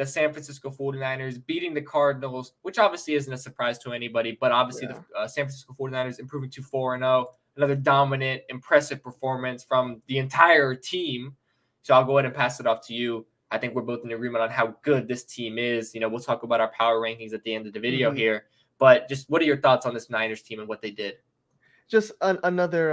the San Francisco 49ers beating the Cardinals, which obviously isn't a surprise to anybody, but obviously the San Francisco 49ers improving to 4-0. Another dominant, impressive performance from the entire team. So I'll go ahead and pass it off to you. I think we're both in agreement on how good this team is. We'll talk about our power rankings at the end of the video here. But just what are your thoughts on this Niners team and what they did? Just another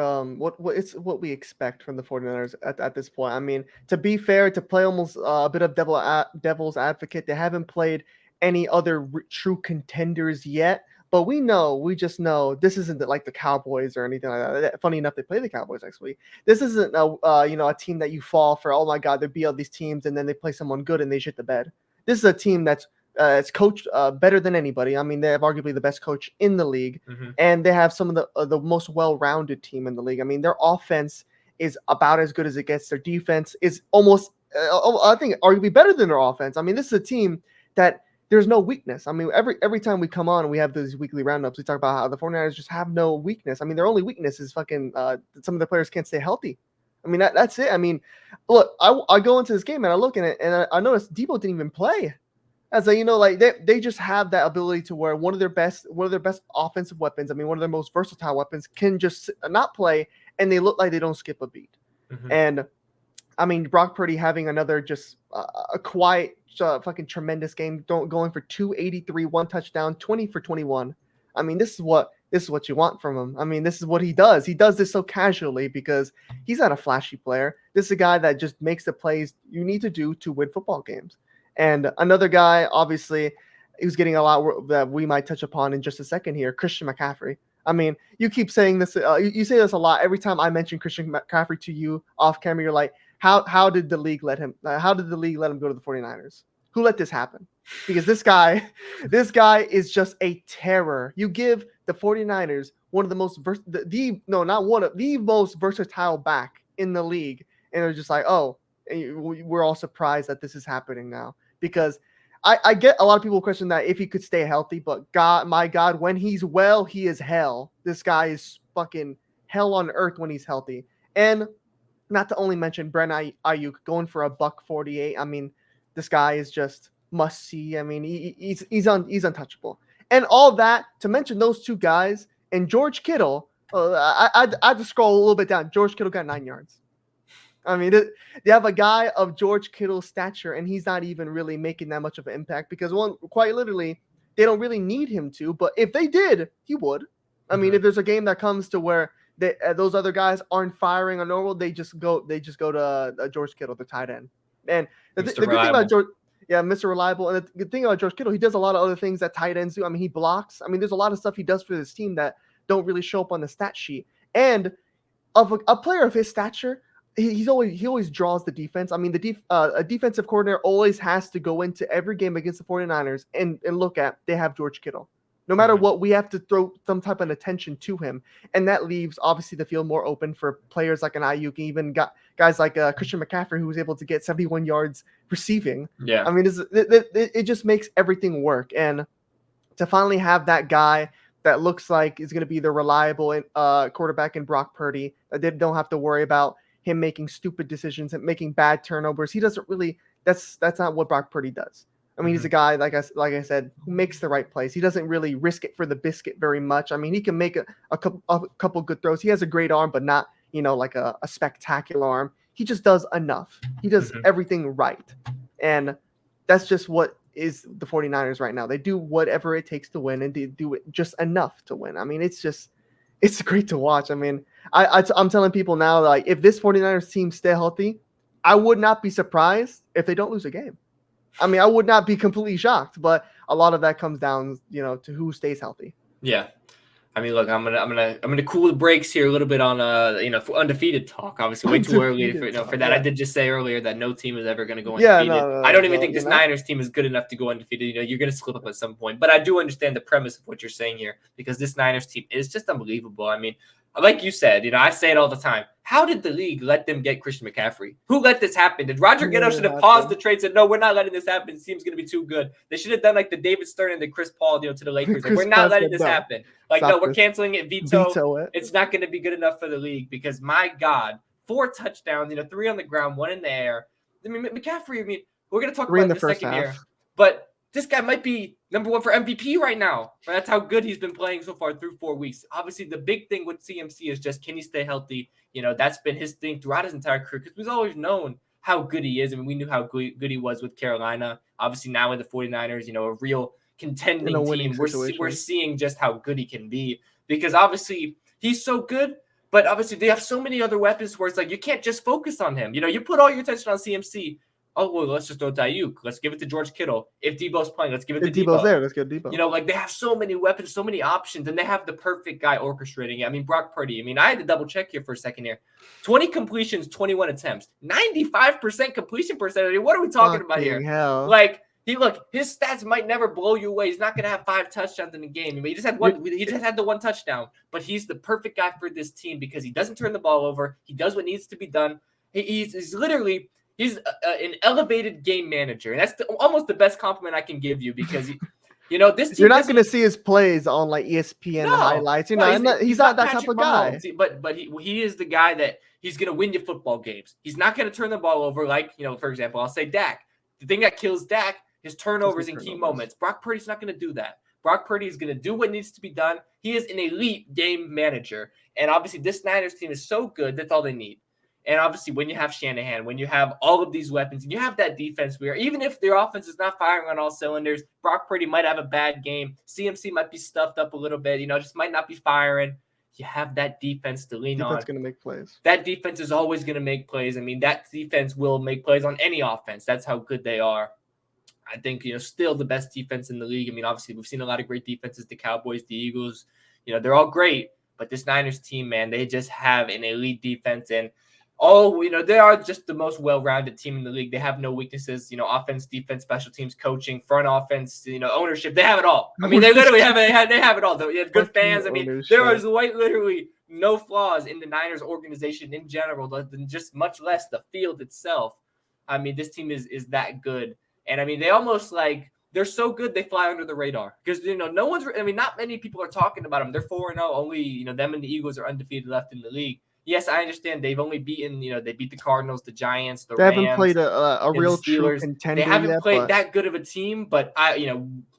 it's what we expect from the 49ers at this point. I mean, to be fair, to play almost a bit of devil's advocate, they haven't played any other true contenders yet. But we just know this isn't like the Cowboys or anything like that. Funny enough, they play the Cowboys next week. This isn't a team that you fall for. Oh my God, they beat all these teams and then they play someone good and they shit the bed. This is a team that's it's coached better than anybody. I mean, they have arguably the best coach in the league, and they have some of the most well-rounded team in the league. I mean, their offense is about as good as it gets. Their defense is almost, I think, arguably better than their offense. I mean, this is a team that there's no weakness. I mean, every time we come on and we have these weekly roundups, we talk about how the 49ers just have no weakness. I mean, their only weakness is fucking some of the players can't stay healthy. I mean, that's it. I mean, look, I go into this game and I look at it and I notice Debo didn't even play. As like they just have that ability to where one of their best offensive weapons, I mean, one of their most versatile weapons, can just not play, and they look like they don't skip a beat. And I mean, Brock Purdy having another just a quiet, fucking tremendous game, going for 283, 1 touchdown, 20 for 21. I mean, this is what you want from him. I mean, this is what he does. He does this so casually because he's not a flashy player. This is a guy that just makes the plays you need to do to win football games. And another guy, obviously, who's getting a lot that we might touch upon in just a second here, Christian McCaffrey. I mean, you keep saying this. You say this a lot. Every time I mention Christian McCaffrey to you off camera, you're like, how did the league let him? How did the league let him go to the 49ers? Who let this happen? Because this guy is just a terror. You give the 49ers one of the most the most versatile back in the league, and they're just like, oh, we're all surprised that this is happening now. Because I get a lot of people question that if he could stay healthy, but my God, when he's well, he is hell. This guy is fucking hell on earth when he's healthy. And not to only mention Brent Ayuk going for $148. I mean, this guy is just must see. I mean, he's untouchable. And all that to mention those two guys and George Kittle. I had to scroll a little bit down. George Kittle got 9 yards. I mean, they have a guy of George Kittle's stature, and he's not even really making that much of an impact because, quite literally, they don't really need him to. But if they did, he would. I mean, if there's a game that comes to where those other guys aren't firing on normal, they just go to George Kittle, the tight end. And the good thing about George, Mr. Reliable, and the good thing about George Kittle, he does a lot of other things that tight ends do. I mean, he blocks. I mean, there's a lot of stuff he does for this team that don't really show up on the stat sheet. And of a player of his stature, he always draws the defense. I mean, a defensive coordinator always has to go into every game against the 49ers and look at, they have George Kittle. No matter what, we have to throw some type of attention to him. And that leaves, obviously, the field more open for players like an Ayuk, even got guys like Christian McCaffrey, who was able to get 71 yards receiving. Yeah. I mean, it just makes everything work. And to finally have that guy that looks like is going to be the reliable quarterback in Brock Purdy, that they don't have to worry about him making stupid decisions and making bad turnovers. He doesn't really. That's not what Brock Purdy does. I mean, he's a guy, like I said, who makes the right plays. He doesn't really risk it for the biscuit very much. I mean, he can make a couple good throws. He has a great arm, but not, like a spectacular arm. He just does enough. He does everything right. And that's just what is the 49ers right now. They do whatever it takes to win, and they do it just enough to win. I mean, it's great to watch. I mean, I'm telling people now, like, if this 49ers team stay healthy, I would not be surprised if they don't lose a game. I mean, I would not be completely shocked, but a lot of that comes down, to who stays healthy. Yeah. I mean, look, I'm gonna cool the brakes here a little bit on for undefeated talk. Obviously, way too early for that. Yeah. I did just say earlier that no team is ever gonna go undefeated. I don't even think this Niners team is good enough to go undefeated. You're gonna slip up at some point, but I do understand the premise of what you're saying here because this Niners team is just unbelievable. I mean, like you said, I say it all the time. How did the league let them get Christian McCaffrey? Who let this happen? Did Roger Goodell should have paused the trade and said, no, we're not letting this happen. This team's going to be too good. They should have done like the David Stern and the Chris Paul deal to the Lakers. Like, we're not letting this happen. Like, no, we're canceling it. Veto it. It's not going to be good enough for the league because, my God, 4 touchdowns, 3 on the ground, 1 in the air. I mean, McCaffrey, we're going to talk about it in a second here. but this guy might be number one for MVP right now. That's how good he's been playing so far through 4 weeks. Obviously, the big thing with CMC is just, can he stay healthy? That's been his thing throughout his entire career, because we've always known how good he is. I mean, we knew how good he was with Carolina. Obviously, now with the 49ers, a real contending team, we're seeing just how good he can be, because obviously he's so good, but obviously they have so many other weapons where it's like you can't just focus on him. You put all your attention on CMC. Oh, well, let's just throw to Ayuk. Let's give it to George Kittle. If Debo's playing, let's give it to Debo. If Debo's there, let's get Debo. They have so many weapons, so many options, and they have the perfect guy orchestrating it. I mean, Brock Purdy. I mean, I had to double check here for a second here. 20 completions, 21 attempts, 95% completion percentage. What are we talking about here? Hell. His stats might never blow you away. He's not going to have 5 touchdowns in a game. I mean, he just had one. He just had the 1 touchdown, but he's the perfect guy for this team because he doesn't turn the ball over. He does what needs to be done. He's literally. He's an elevated game manager, and that's almost the best compliment I can give you, because this team. You're not going to see his plays on ESPN highlights. He's not that type of guy. But he is the guy that he's going to win you football games. He's not going to turn the ball over for example, I'll say Dak. The thing that kills Dak is turnovers in key moments. Brock Purdy's not going to do that. Brock Purdy is going to do what needs to be done. He is an elite game manager, and obviously this Niners team is so good. That's all they need. And obviously, when you have Shanahan, when you have all of these weapons, and you have that defense where even if their offense is not firing on all cylinders, Brock Purdy might have a bad game. CMC might be stuffed up a little bit, just might not be firing. You have that defense to lean on. Defense going to make plays. That defense is always going to make plays. I mean, that defense will make plays on any offense. That's how good they are. I think, still the best defense in the league. I mean, obviously, we've seen a lot of great defenses, the Cowboys, the Eagles. They're all great. But this Niners team, man, they just have an elite defense. And they are just the most well-rounded team in the league. They have no weaknesses, offense, defense, special teams, coaching, front offense, ownership. They have it all. I mean, they literally have it all. They have good fans. I mean, there is literally no flaws in the Niners organization in general, than just much less the field itself. I mean, this team is that good. And I mean, they almost they're so good they fly under the radar, because not many people are talking about them. They're 4-0. Only them and the Eagles are undefeated left in the league. Yes, I understand they've only beaten, they beat the Cardinals, the Giants, the Rams. They haven't played a real true contender. They haven't played that good of a team, but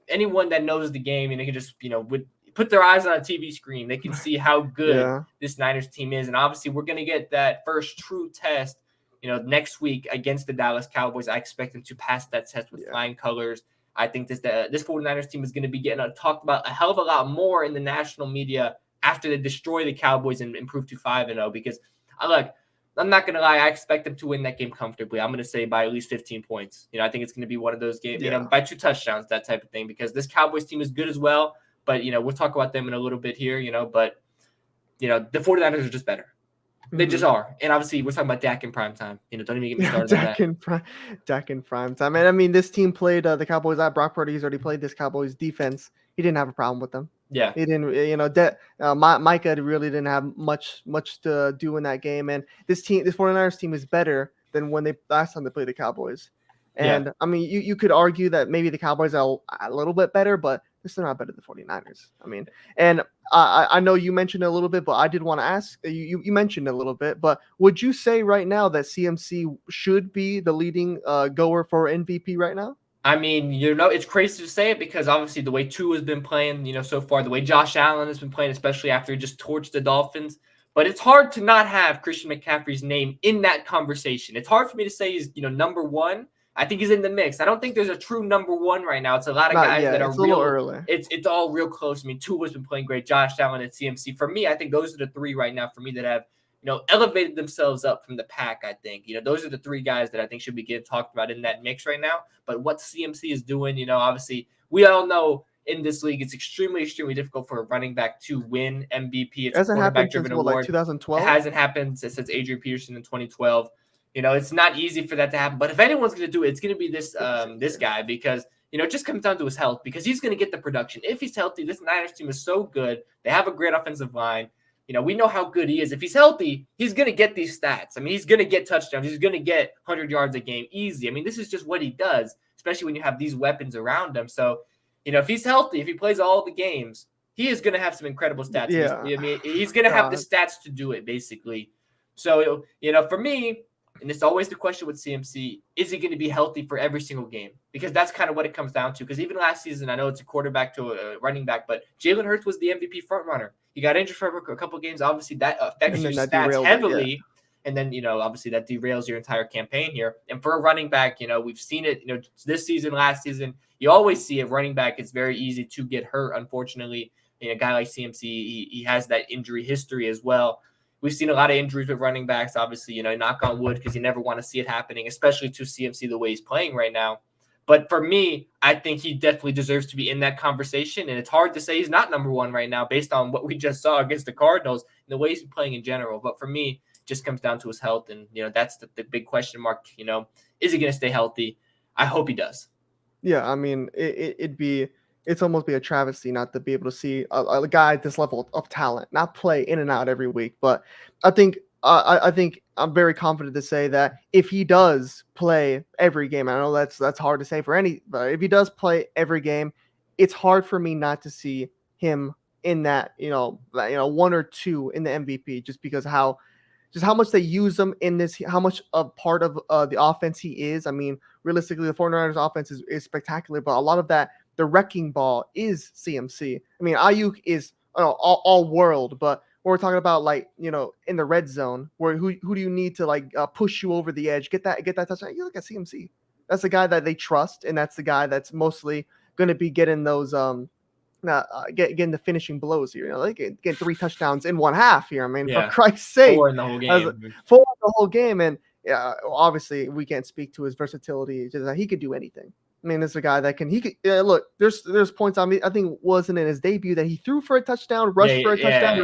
anyone that knows the game, can just, would put their eyes on a TV screen. They can see how good this Niners team is. And obviously we're going to get that first true test, next week against the Dallas Cowboys. I expect them to pass that test with flying colors. I think this 49ers team is going to be getting talked about a hell of a lot more in the national media after they destroy the Cowboys and improve to 5-0, because I'm not going to lie, I expect them to win that game comfortably. I'm going to say by at least 15 points. I think it's going to be one of those games, by 2 touchdowns, that type of thing, because this Cowboys team is good as well. But, we'll talk about them in a little bit here, but, the 49ers are just better. They just are. And obviously, we're talking about Dak in prime time. Don't even get me started on that. Dak in prime time. And I mean, this team played the Cowboys at Brock Purdy. He's already played this Cowboys defense. He didn't have a problem with them. Yeah, he didn't. Micah really didn't have much to do in that game. And this 49ers team is better than when last time they played the Cowboys. And I mean, you could argue that maybe the Cowboys are a little bit better, but they're still not better than the 49ers. I mean, and I know you mentioned a little bit, but I did want to ask you mentioned a little bit, but would you say right now that CMC should be the leading goer for MVP right now? I mean, it's crazy to say it, because obviously the way Tua has been playing, so far, the way Josh Allen has been playing, especially after he just torched the Dolphins. But it's hard to not have Christian McCaffrey's name in that conversation. It's hard for me to say he's, number one. I think he's in the mix. I don't think there's a true number one right now. It's a lot of guys that are real early. It's all real close. I mean, Tua's been playing great. Josh Allen and CMC. For me, I think those are the 3 right now for me that have, elevated themselves up from the pack. I think, those are the 3 guys that I think should be getting talked about in that mix right now. But what CMC is doing, obviously, we all know in this league, it's extremely, extremely difficult for a running back to win MVP. It's a quarterback-driven award. 2012? It hasn't happened since Adrian Peterson in 2012. It's not easy for that to happen. But if anyone's going to do it, it's going to be this guy, because, it just comes down to his health, because he's going to get the production. If he's healthy, this Niners team is so good. They have a great offensive line. We know how good he is. If he's healthy, he's going to get these stats. I mean, he's going to get touchdowns. He's going to get 100 yards a game easy. I mean, this is just what he does, especially when you have these weapons around him. So, if he's healthy, if he plays all the games, he is going to have some incredible stats. Yeah. I mean, he's going to have the stats to do it, basically. So, for me, And it's always the question with CMC, is he going to be healthy for every single game? Because that's kind of what it comes down to. Because even last season, I know it's a quarterback to a running back, but Jalen Hurts was the MVP frontrunner. He got injured for a couple of games. Obviously, that affects your stats heavily. Yeah. And then, obviously that derails your entire campaign here. And for a running back, we've seen it, this season, last season, you always see a running back. It's very easy to get hurt, unfortunately. A guy like CMC, he has that injury history as well. We've seen a lot of injuries with running backs, obviously, knock on wood, because you never want to see it happening, especially to CMC the way he's playing right now. But for me, I think he definitely deserves to be in that conversation. And it's hard to say he's not number one right now based on what we just saw against the Cardinals and the way he's playing in general. But for me, it just comes down to his health. And, that's the big question mark. Is he going to stay healthy? I hope he does. Yeah, I mean, it's almost be a travesty not to be able to see a guy at this level of talent not play in and out every week. But I think I'm very confident to say that if he does play every game, I know that's hard to say for any, but if he does play every game, it's hard for me not to see him in that, 1 or 2 in the MVP, just because how much they use him in this, how much of part of the offense he is. I mean, realistically, the 49ers offense is spectacular, but a lot of that, the wrecking ball is CMC. I mean, Ayuk is all world, but when we're talking about in the red zone, where who do you need to push you over the edge, get that touchdown? You look at CMC. That's the guy that they trust, and that's the guy that's mostly going to be getting those getting the finishing blows here. They get 3 touchdowns in one half here. I mean, for Christ's sake, 4 in the whole game. 4 in the whole game, and obviously we can't speak to his versatility. Just that he could do anything. I mean, it's a guy that can. He could look. There's points on me. I think wasn't in his debut that he threw for a touchdown, rushed for a touchdown.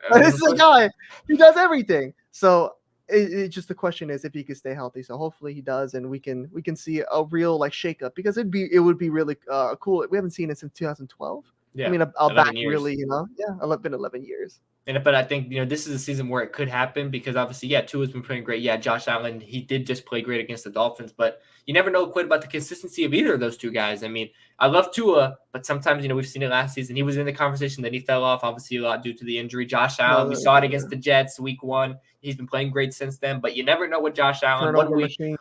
But this is a guy. He does everything. So it just the question is if he can stay healthy. So hopefully he does, and we can see a real shakeup, because it would be really cool. We haven't seen it since 2012. Yeah, I mean, back years. Really, been 11 years. But I think, this is a season where it could happen, because obviously, Tua's been playing great. Josh Allen, he did just play great against the Dolphins, but you never know quite about the consistency of either of those two guys. I mean, I love Tua, but sometimes, we've seen it last season. He was in the conversation, then he fell off, obviously a lot due to the injury. Josh Allen, we saw it against the Jets week 1. He's been playing great since then, but you never know with Josh Allen.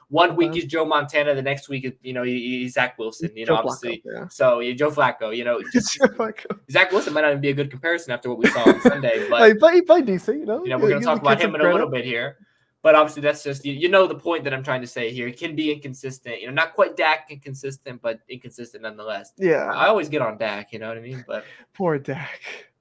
One week is Joe Montana, the next week is, he's Zach Wilson, obviously. Flacco, So Joe Flacco, Zach Wilson might not even be a good comparison after what we saw on Sunday, but he played decent, we're going to talk about him in a little bit here. But obviously, that's just the point that I'm trying to say here. It can be inconsistent, not quite Dak inconsistent, but inconsistent nonetheless. Yeah, I always get on Dak, you know what I mean? But poor Dak.